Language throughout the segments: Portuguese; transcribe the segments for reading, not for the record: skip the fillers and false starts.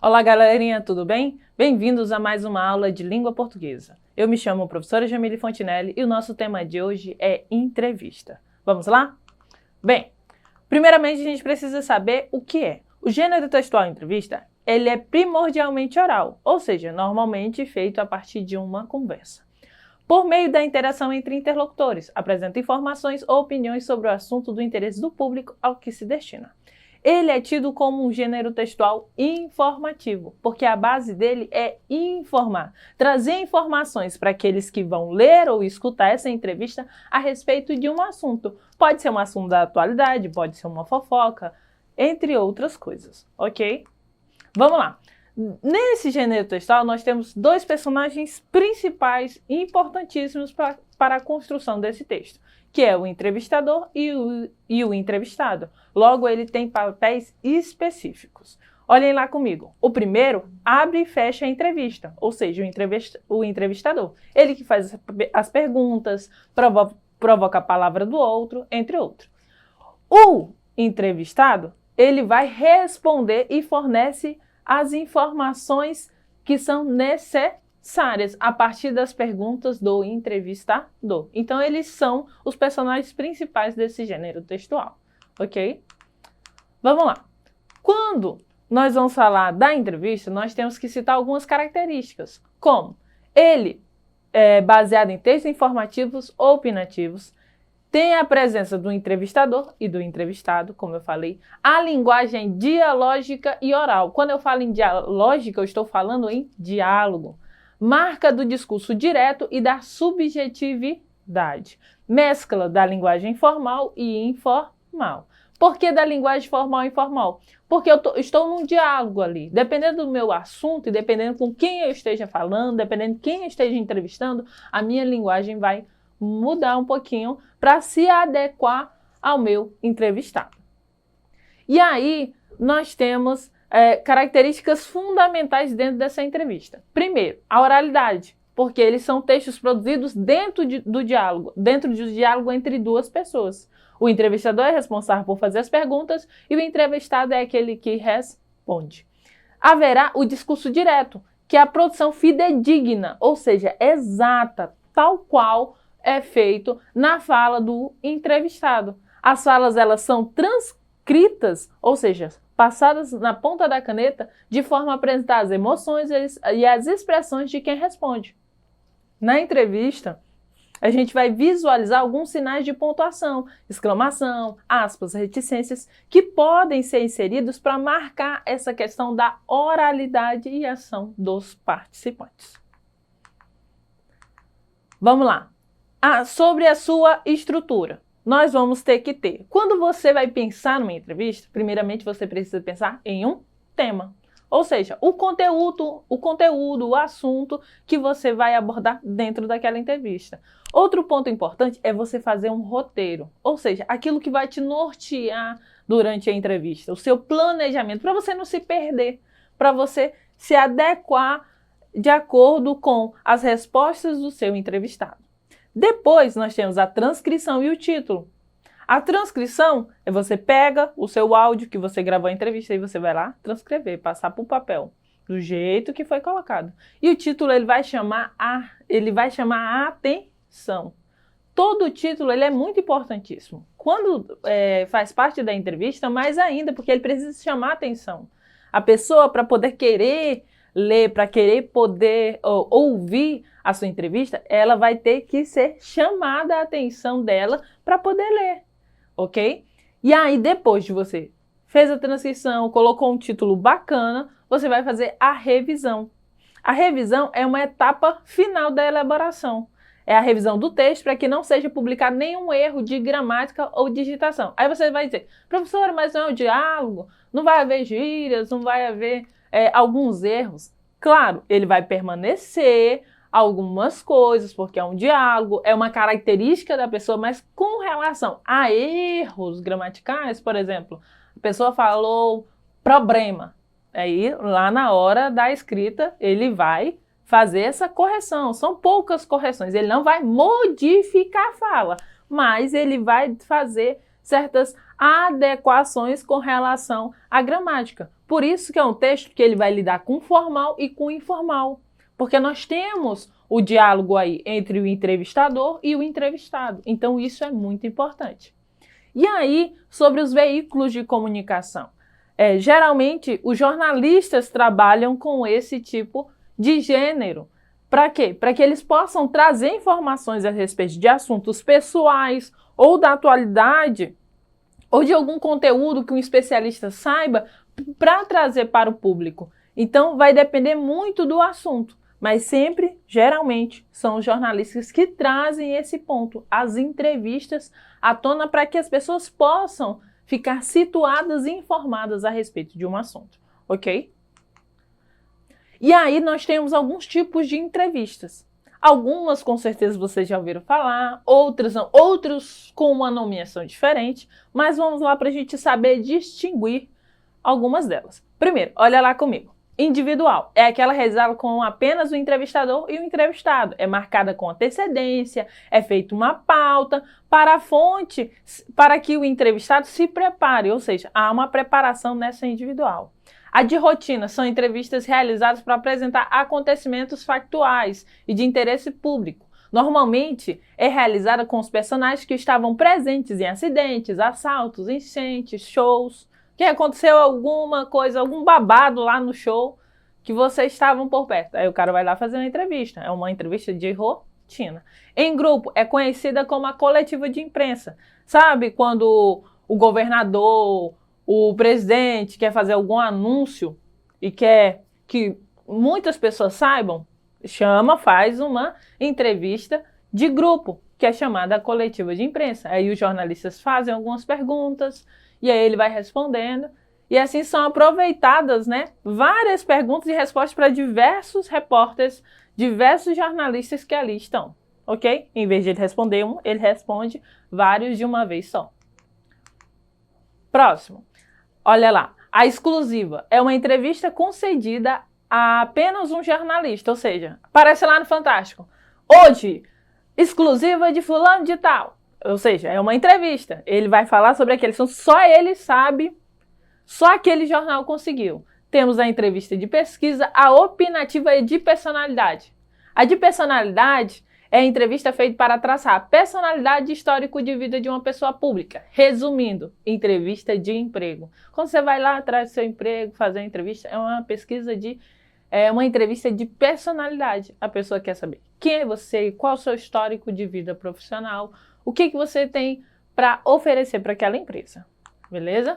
Olá, galerinha, tudo bem? Bem-vindos a mais uma aula de língua portuguesa. Eu me chamo professora Jamile Fontinelli e o nosso tema de hoje é entrevista. Vamos lá? Bem, primeiramente a gente precisa saber o que é. O gênero textual entrevista, ele é primordialmente oral, ou seja, normalmente feito a partir de uma conversa. Por meio da interação entre interlocutores, apresenta informações ou opiniões sobre o assunto do interesse do público ao que se destina. Ele é tido como um gênero textual informativo, porque a base dele é informar, trazer informações para aqueles que vão ler ou escutar essa entrevista a respeito de um assunto. Pode ser um assunto da atualidade, pode ser uma fofoca, entre outras coisas, ok? Vamos lá. Nesse gênero textual, nós temos dois personagens principais importantíssimos para a construção desse texto, que é o entrevistador e o entrevistado. Logo, ele tem papéis específicos. Olhem lá comigo. O primeiro abre e fecha a entrevista, ou seja, o entrevistador. Ele que faz as perguntas, provoca a palavra do outro, entre outros. O entrevistado, ele vai responder e fornece as informações que são necessárias a partir das perguntas do entrevistador. Então, eles são os personagens principais desse gênero textual, ok? Vamos lá. Quando nós vamos falar da entrevista, nós temos que citar algumas características, como ele é baseado em textos informativos ou opinativos, tem a presença do entrevistador e do entrevistado, como eu falei, a linguagem dialógica e oral. Quando eu falo em dialógica, eu estou falando em diálogo. Marca do discurso direto e da subjetividade. Mescla da linguagem formal e informal. Por que da linguagem formal e informal? Porque eu estou num diálogo ali. Dependendo do meu assunto e dependendo com quem eu esteja falando, dependendo de quem eu esteja entrevistando, a minha linguagem vai mudar um pouquinho para se adequar ao meu entrevistado. E aí, nós temos características fundamentais dentro dessa entrevista. Primeiro, a oralidade, porque eles são textos produzidos dentro do diálogo entre duas pessoas. O entrevistador é responsável por fazer as perguntas e o entrevistado é aquele que responde. Haverá o discurso direto, que é a produção fidedigna, ou seja, exata, tal qual é feito na fala do entrevistado. As falas, elas são transcritas, ou seja, passadas na ponta da caneta, de forma a apresentar as emoções e as expressões de quem responde. Na entrevista, a gente vai visualizar alguns sinais de pontuação, exclamação, aspas, reticências, que podem ser inseridos para marcar essa questão da oralidade e ação dos participantes. Vamos lá. Sobre a sua estrutura, nós vamos ter que ter. Quando você vai pensar numa entrevista, primeiramente você precisa pensar em um tema. Ou seja, o conteúdo, o assunto que você vai abordar dentro daquela entrevista. Outro ponto importante é você fazer um roteiro, ou seja, aquilo que vai te nortear durante a entrevista, o seu planejamento, para você não se perder, para você se adequar de acordo com as respostas do seu entrevistado. Depois, nós temos a transcrição e o título. A transcrição é você pega o seu áudio que você gravou a entrevista e você vai lá transcrever, passar para o papel, do jeito que foi colocado. E o título, ele vai chamar a atenção. Todo o título, ele é muito importantíssimo. Quando faz parte da entrevista, mais ainda, porque ele precisa chamar a atenção. A pessoa, para poder querer ler, para querer poder ouvir a sua entrevista, ela vai ter que ser chamada a atenção dela para poder ler, ok? E aí, depois de você fez a transcrição, colocou um título bacana, você vai fazer a revisão. A revisão é uma etapa final da elaboração. É a revisão do texto para que não seja publicado nenhum erro de gramática ou digitação. Aí você vai dizer, professora, mas não é um diálogo, não vai haver gírias, não vai haver alguns erros. Claro, ele vai permanecer algumas coisas, porque é um diálogo, é uma característica da pessoa, mas com relação a erros gramaticais, por exemplo, a pessoa falou problema, aí lá na hora da escrita ele vai fazer essa correção, são poucas correções, ele não vai modificar a fala, mas ele vai fazer certas adequações com relação à gramática. Por isso que é um texto que ele vai lidar com formal e com informal, porque nós temos o diálogo aí entre o entrevistador e o entrevistado. Então isso é muito importante. E aí, sobre os veículos de comunicação. Geralmente, os jornalistas trabalham com esse tipo de gênero. Para quê? Para que eles possam trazer informações a respeito de assuntos pessoais ou da atualidade ou de algum conteúdo que um especialista saiba para trazer para o público. Então, vai depender muito do assunto, mas sempre, geralmente, são os jornalistas que trazem esse ponto, as entrevistas à tona para que as pessoas possam ficar situadas e informadas a respeito de um assunto, ok? E aí nós temos alguns tipos de entrevistas. Algumas com certeza vocês já ouviram falar, outros não, outros com uma nomeação diferente, mas vamos lá para a gente saber distinguir algumas delas. Primeiro, olha lá comigo. Individual é aquela realizada com apenas o entrevistador e o entrevistado. É marcada com antecedência, é feita uma pauta para a fonte, para que o entrevistado se prepare, ou seja, há uma preparação nessa individual. A de rotina são entrevistas realizadas para apresentar acontecimentos factuais e de interesse público. Normalmente é realizada com os personagens que estavam presentes em acidentes, assaltos, enchentes, shows. Que aconteceu alguma coisa, algum babado lá no show que vocês estavam por perto. Aí o cara vai lá fazer uma entrevista. É uma entrevista de rotina. Em grupo, é conhecida como a coletiva de imprensa. Sabe quando o governador, o presidente quer fazer algum anúncio e quer que muitas pessoas saibam? Faz uma entrevista de grupo, que é chamada coletiva de imprensa. Aí os jornalistas fazem algumas perguntas, e aí ele vai respondendo. E assim são aproveitadas, né, várias perguntas e respostas para diversos repórteres, diversos jornalistas que ali estão, ok? Em vez de ele responder um, ele responde vários de uma vez só. Próximo. Olha lá. A exclusiva é uma entrevista concedida a apenas um jornalista, ou seja, aparece lá no Fantástico. Hoje, exclusiva de fulano de tal. Ou seja, é uma entrevista. Ele vai falar sobre aquele assunto, só ele sabe, só aquele jornal conseguiu. Temos a entrevista de pesquisa, a opinativa e de personalidade. A de personalidade é a entrevista feita para traçar a personalidade e histórico de vida de uma pessoa pública. Resumindo, entrevista de emprego. Quando você vai lá atrás do seu emprego, fazer uma entrevista, é uma entrevista de personalidade. A pessoa quer saber quem é você, qual é o seu histórico de vida profissional, o que você tem para oferecer para aquela empresa, beleza?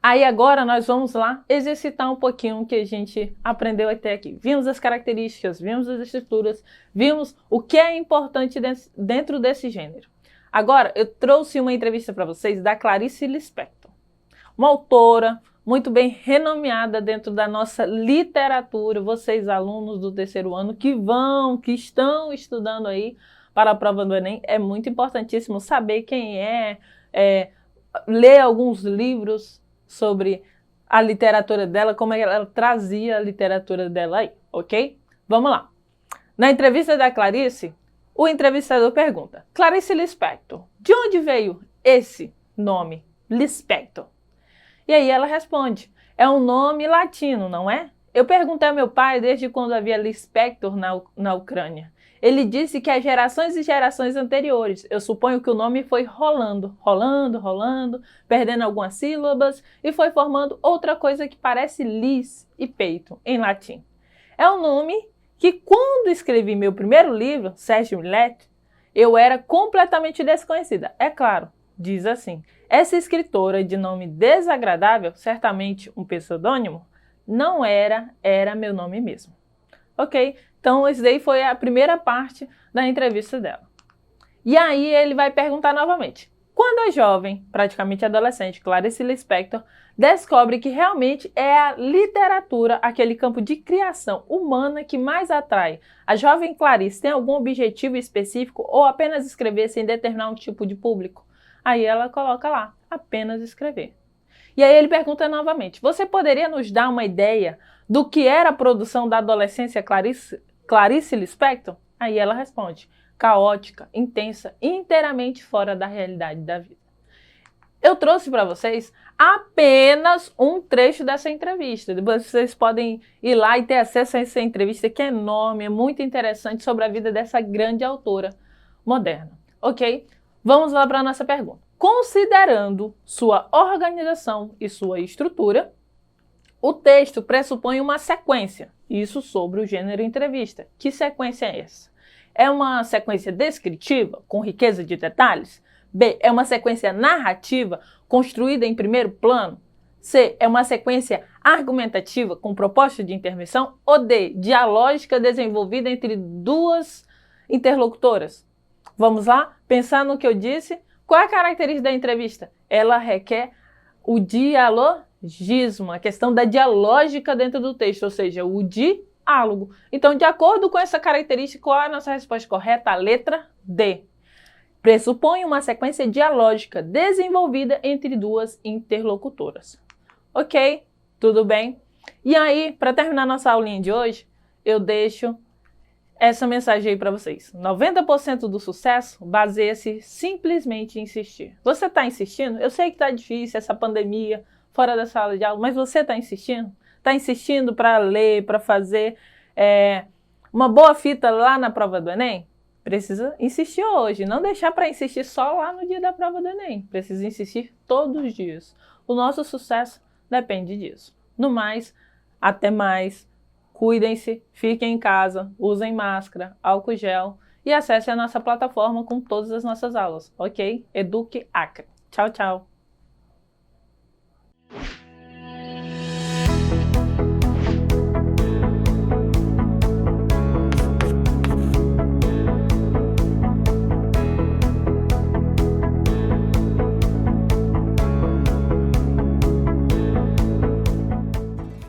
Aí agora nós vamos lá exercitar um pouquinho o que a gente aprendeu até aqui. Vimos as características, vimos as estruturas, vimos o que é importante dentro desse gênero. Agora eu trouxe uma entrevista para vocês da Clarice Lispector, uma autora muito bem renomeada dentro da nossa literatura. Vocês alunos do terceiro ano que estão estudando aí para a prova do Enem, é muito importantíssimo saber quem ler alguns livros sobre a literatura dela, como ela trazia a literatura dela aí, ok? Vamos lá. Na entrevista da Clarice, o entrevistador pergunta: Clarice Lispector, de onde veio esse nome, Lispector? E aí ela responde: é um nome latino, não é? Eu perguntei ao meu pai desde quando havia Lispector na Ucrânia. Ele disse que as gerações e gerações anteriores. Eu suponho que o nome foi rolando, perdendo algumas sílabas e foi formando outra coisa que parece lis e peito, em latim. É um nome que, quando escrevi meu primeiro livro, Sérgio Millet, eu era completamente desconhecida. É claro, diz assim: essa escritora de nome desagradável, certamente um pseudônimo, não era meu nome mesmo. Ok? Então, esse daí foi a primeira parte da entrevista dela. E aí ele vai perguntar novamente: quando a jovem, praticamente adolescente, Clarice Lispector, descobre que realmente é a literatura aquele campo de criação humana que mais atrai, a jovem Clarice tem algum objetivo específico ou apenas escrever sem determinar um tipo de público? Aí ela coloca lá: apenas escrever. E aí ele pergunta novamente: você poderia nos dar uma ideia do que era a produção da adolescência Clarice Lispector? Aí ela responde: caótica, intensa, inteiramente fora da realidade da vida. Eu trouxe para vocês apenas um trecho dessa entrevista. Depois vocês podem ir lá e ter acesso a essa entrevista que é enorme, é muito interessante sobre a vida dessa grande autora moderna. Ok? Vamos lá para a nossa pergunta. Considerando sua organização e sua estrutura, o texto pressupõe uma sequência. Isso sobre o gênero entrevista. Que sequência é essa? É uma sequência descritiva, com riqueza de detalhes? B. É uma sequência narrativa, construída em primeiro plano? C. É uma sequência argumentativa, com proposta de intervenção? Ou D. Dialógica desenvolvida entre duas interlocutoras? Vamos lá? Pensar no que eu disse? Qual é a característica da entrevista? Ela requer o dialogismo, a questão da dialógica dentro do texto, ou seja, o diálogo. Então, de acordo com essa característica, qual é a nossa resposta correta? A letra D. Pressupõe uma sequência dialógica desenvolvida entre duas interlocutoras. Ok? Tudo bem? E aí, para terminar nossa aulinha de hoje, eu deixo essa mensagem aí para vocês. 90% do sucesso baseia-se simplesmente em insistir. Você está insistindo? Eu sei que está difícil essa pandemia, fora da sala de aula, mas você está insistindo? Está insistindo para ler, para fazer uma boa fita lá na prova do Enem? Precisa insistir hoje, não deixar para insistir só lá no dia da prova do Enem. Precisa insistir todos os dias. O nosso sucesso depende disso. No mais, até mais. Cuidem-se, fiquem em casa, usem máscara, álcool gel e acessem a nossa plataforma com todas as nossas aulas, ok? Eduque Acre. Tchau, tchau!